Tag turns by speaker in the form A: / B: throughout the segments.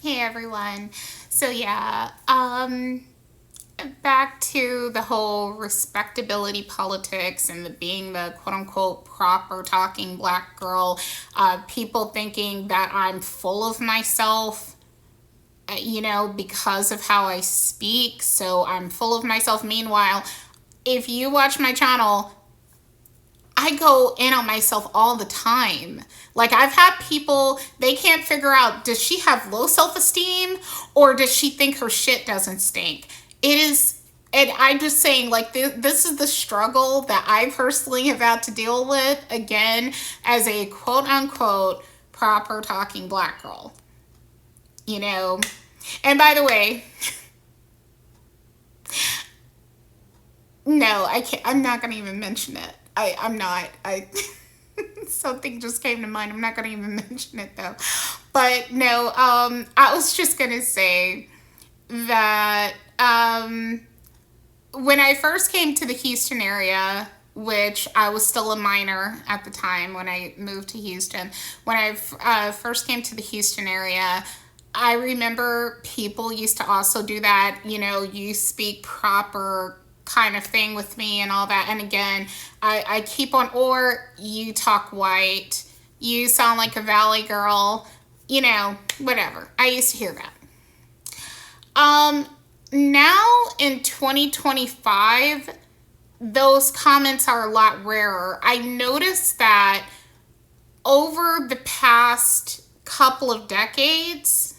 A: Hey everyone. So yeah, back to the whole respectability politics and the being the quote unquote proper talking black girl. People thinking that I'm full of myself, because of how I speak. So I'm full of myself. Meanwhile, if you watch my channel, I go in on myself all the time. Like I've had people, they can't figure out, does she have low self-esteem or does she think her shit doesn't stink? It is, and I'm just saying, like, this is the struggle that I personally have had to deal with, again, as a quote unquote proper talking black girl, you know? And by the way, no, I can't, I'm not gonna even mention it. I'm not. Something just came to mind. I'm not gonna even mention it though. But no, I was just gonna say that when I first came to the Houston area, which I was still a minor at the time when I moved to Houston, when I first came to the Houston area, I remember people used to also do that, you speak proper kind of thing with me and all that. And again, I keep on, or you talk white, you sound like a valley girl, whatever. I used to hear that. Now in 2025, those comments are a lot rarer. I noticed that over the past couple of decades,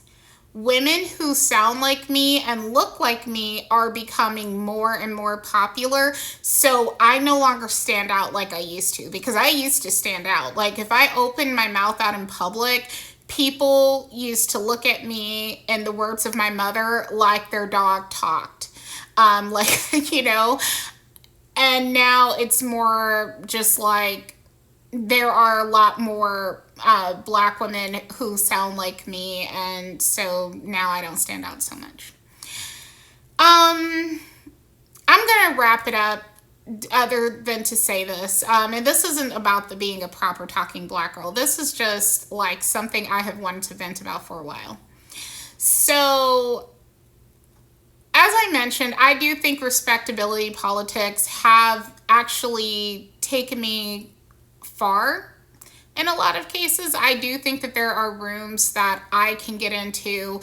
A: women who sound like me and look like me are becoming more and more popular. So I no longer stand out like I used to, because I used to stand out. Like if I opened my mouth out in public, people used to look at me, in the words of my mother, like their dog talked. Like, and now it's more just like there are a lot more black women who sound like me, and so now I don't stand out so much. I'm gonna wrap it up, other than to say this, and this isn't about the being a proper talking black girl. This is just like something I have wanted to vent about for a while. So as I mentioned, I do think respectability politics have actually taken me far. In a lot of cases, I do think that there are rooms that I can get into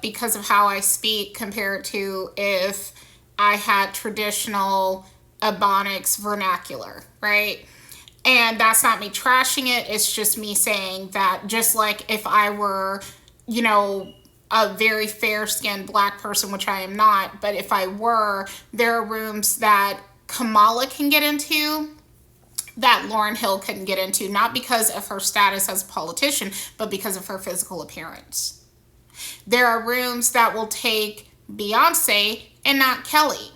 A: because of how I speak, compared to if I had traditional Ebonics vernacular, right? And that's not me trashing it. It's just me saying that, just like if I were, a very fair-skinned black person, which I am not, but if I were, there are rooms that Kamala can get into that Lauryn Hill couldn't get into, not because of her status as a politician, but because of her physical appearance. There are rooms that will take Beyonce and not Kelly.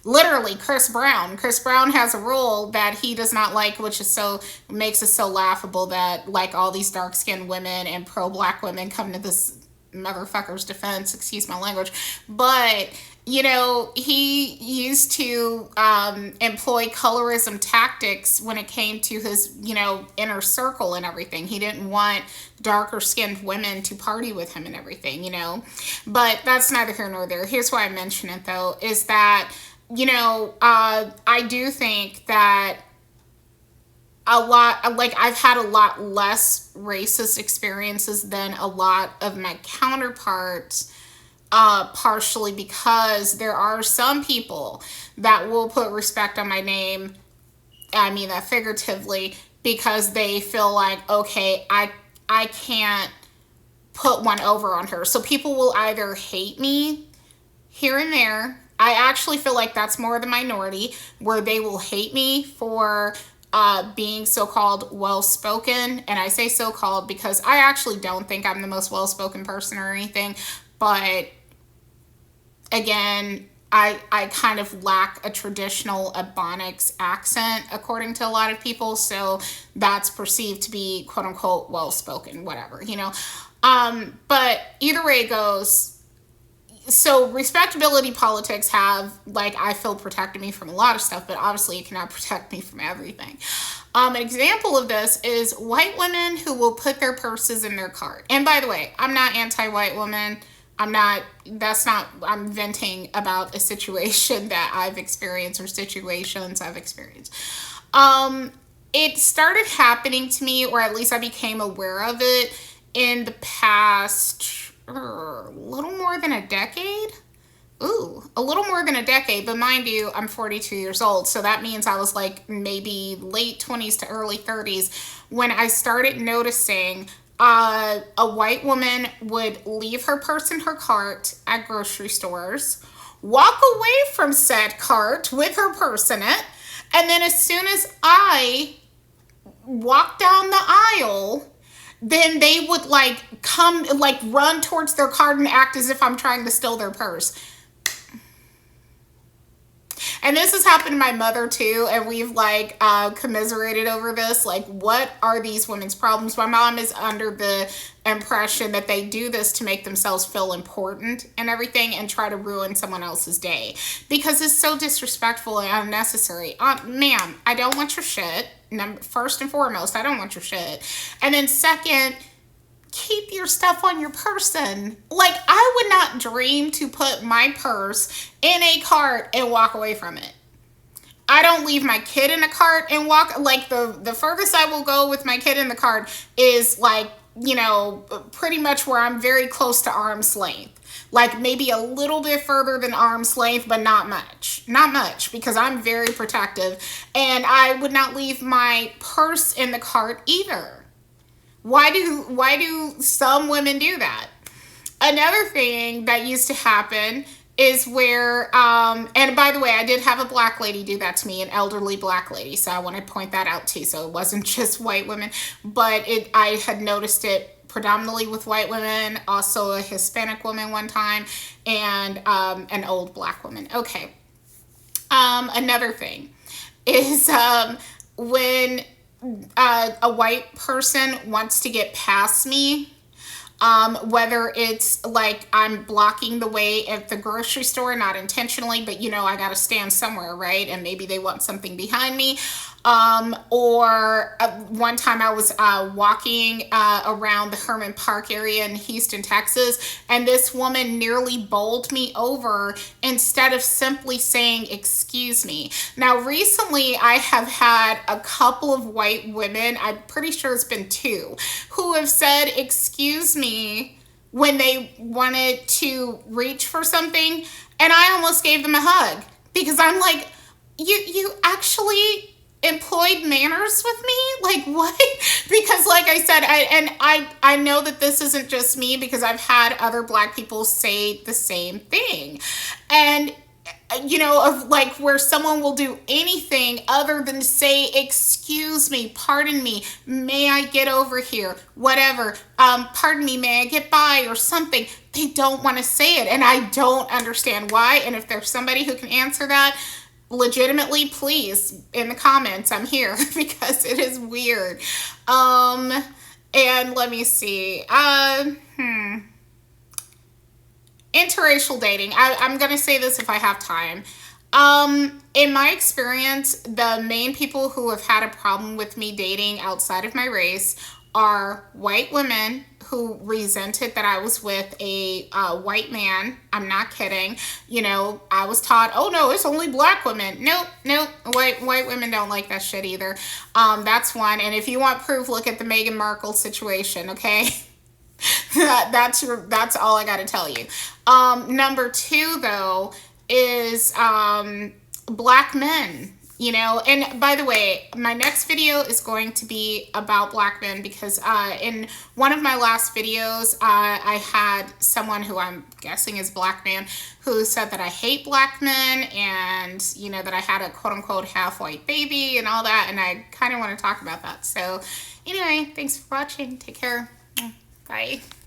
A: Literally, Chris Brown. Chris Brown has a role that he does not like, which is so, makes it so laughable that like all these dark-skinned women and pro-black women come to this motherfucker's defense, excuse my language. But he used to employ colorism tactics when it came to his, inner circle and everything. He didn't want darker skinned women to party with him and everything, But that's neither here nor there. Here's why I mention it though, is that, I do think that a lot, like I've had a lot less racist experiences than a lot of my counterparts, partially because there are some people that will put respect on my name. I mean that figuratively, because they feel like, okay, I can't put one over on her. So people will either hate me here and there. I actually feel like that's more the minority, where they will hate me for being so-called well-spoken. And I say so-called because I actually don't think I'm the most well-spoken person or anything. But again, I kind of lack a traditional Ebonics accent, according to a lot of people. So that's perceived to be quote-unquote well-spoken, whatever, But either way it goes, so respectability politics have, like, I feel protected me from a lot of stuff, but obviously it cannot protect me from everything. An example of this is white women who will put their purses in their cart. And by the way, I'm not anti-white woman. I'm venting about a situation that I've experienced, or situations I've experienced. It started happening to me, or at least I became aware of it in the past little more than a decade. A little more than a decade, but mind you, I'm 42 years old, so that means I was like maybe late 20s to early 30s when I started noticing a white woman would leave her purse in her cart at grocery stores, walk away from said cart with her purse in it, and then as soon as I walk down the aisle, then they would like come, like run towards their cart and act as if I'm trying to steal their purse. And this has happened to my mother too, and we've like commiserated over this. Like, what are these women's problems? My mom is under the impression that they do this to make themselves feel important and everything, and try to ruin someone else's day because it's so disrespectful and unnecessary. Ma'am, I don't want your shit. First and foremost, I don't want your shit. And then second, keep your stuff on your person. Like, I would not dream to put my purse in a cart and walk away from it. I don't leave my kid in a cart and walk. Like, the furthest I will go with my kid in the cart is like, you know, pretty much where I'm very close to arm's length. Like maybe a little bit further than arm's length, but not much. Not much, because I'm very protective. And I would not leave my purse in the cart either. Why do some women do that? Another thing that used to happen is where, and by the way, I did have a black lady do that to me, an elderly black lady. So I want to point that out too. So it wasn't just white women, but I had noticed it predominantly with white women, also a Hispanic woman one time, and an old black woman. Okay. Another thing is when a white person wants to get past me, whether it's like I'm blocking the way at the grocery store, not intentionally, but you know, I got to stand somewhere, right? And maybe they want something behind me. Or one time I was walking around the Herman Park area in Houston, Texas, and this woman nearly bowled me over instead of simply saying, excuse me. Now, recently I have had a couple of white women, I'm pretty sure it's been two, who have said, excuse me, when they wanted to reach for something, and I almost gave them a hug because I'm like, you actually employed manners with me? Like, what? Because like I said, I know that this isn't just me, because I've had other black people say the same thing. And you know, of like where someone will do anything other than say, excuse me, pardon me, may I get over here, whatever, pardon me, may I get by, or something. They don't want to say it, and I don't understand why. And if there's somebody who can answer that legitimately, please, in the comments, I'm here, because it is weird. And let me see, interracial dating. I'm gonna say this if I have time. In my experience, the main people who have had a problem with me dating outside of my race are white women who resented that I was with a white man. I'm not kidding. You know, I was taught, oh no, it's only black women. Nope. White women don't like that shit either. That's one. And if you want proof, look at the Meghan Markle situation, okay? That's all I got to tell you. Number two, though, is black men. You know, and by the way, my next video is going to be about black men, because in one of my last videos, I had someone who I'm guessing is black man who said that I hate black men, and, you know, that I had a quote-unquote half-white baby and all that, and I kind of want to talk about that. So anyway, thanks for watching. Take care. Bye.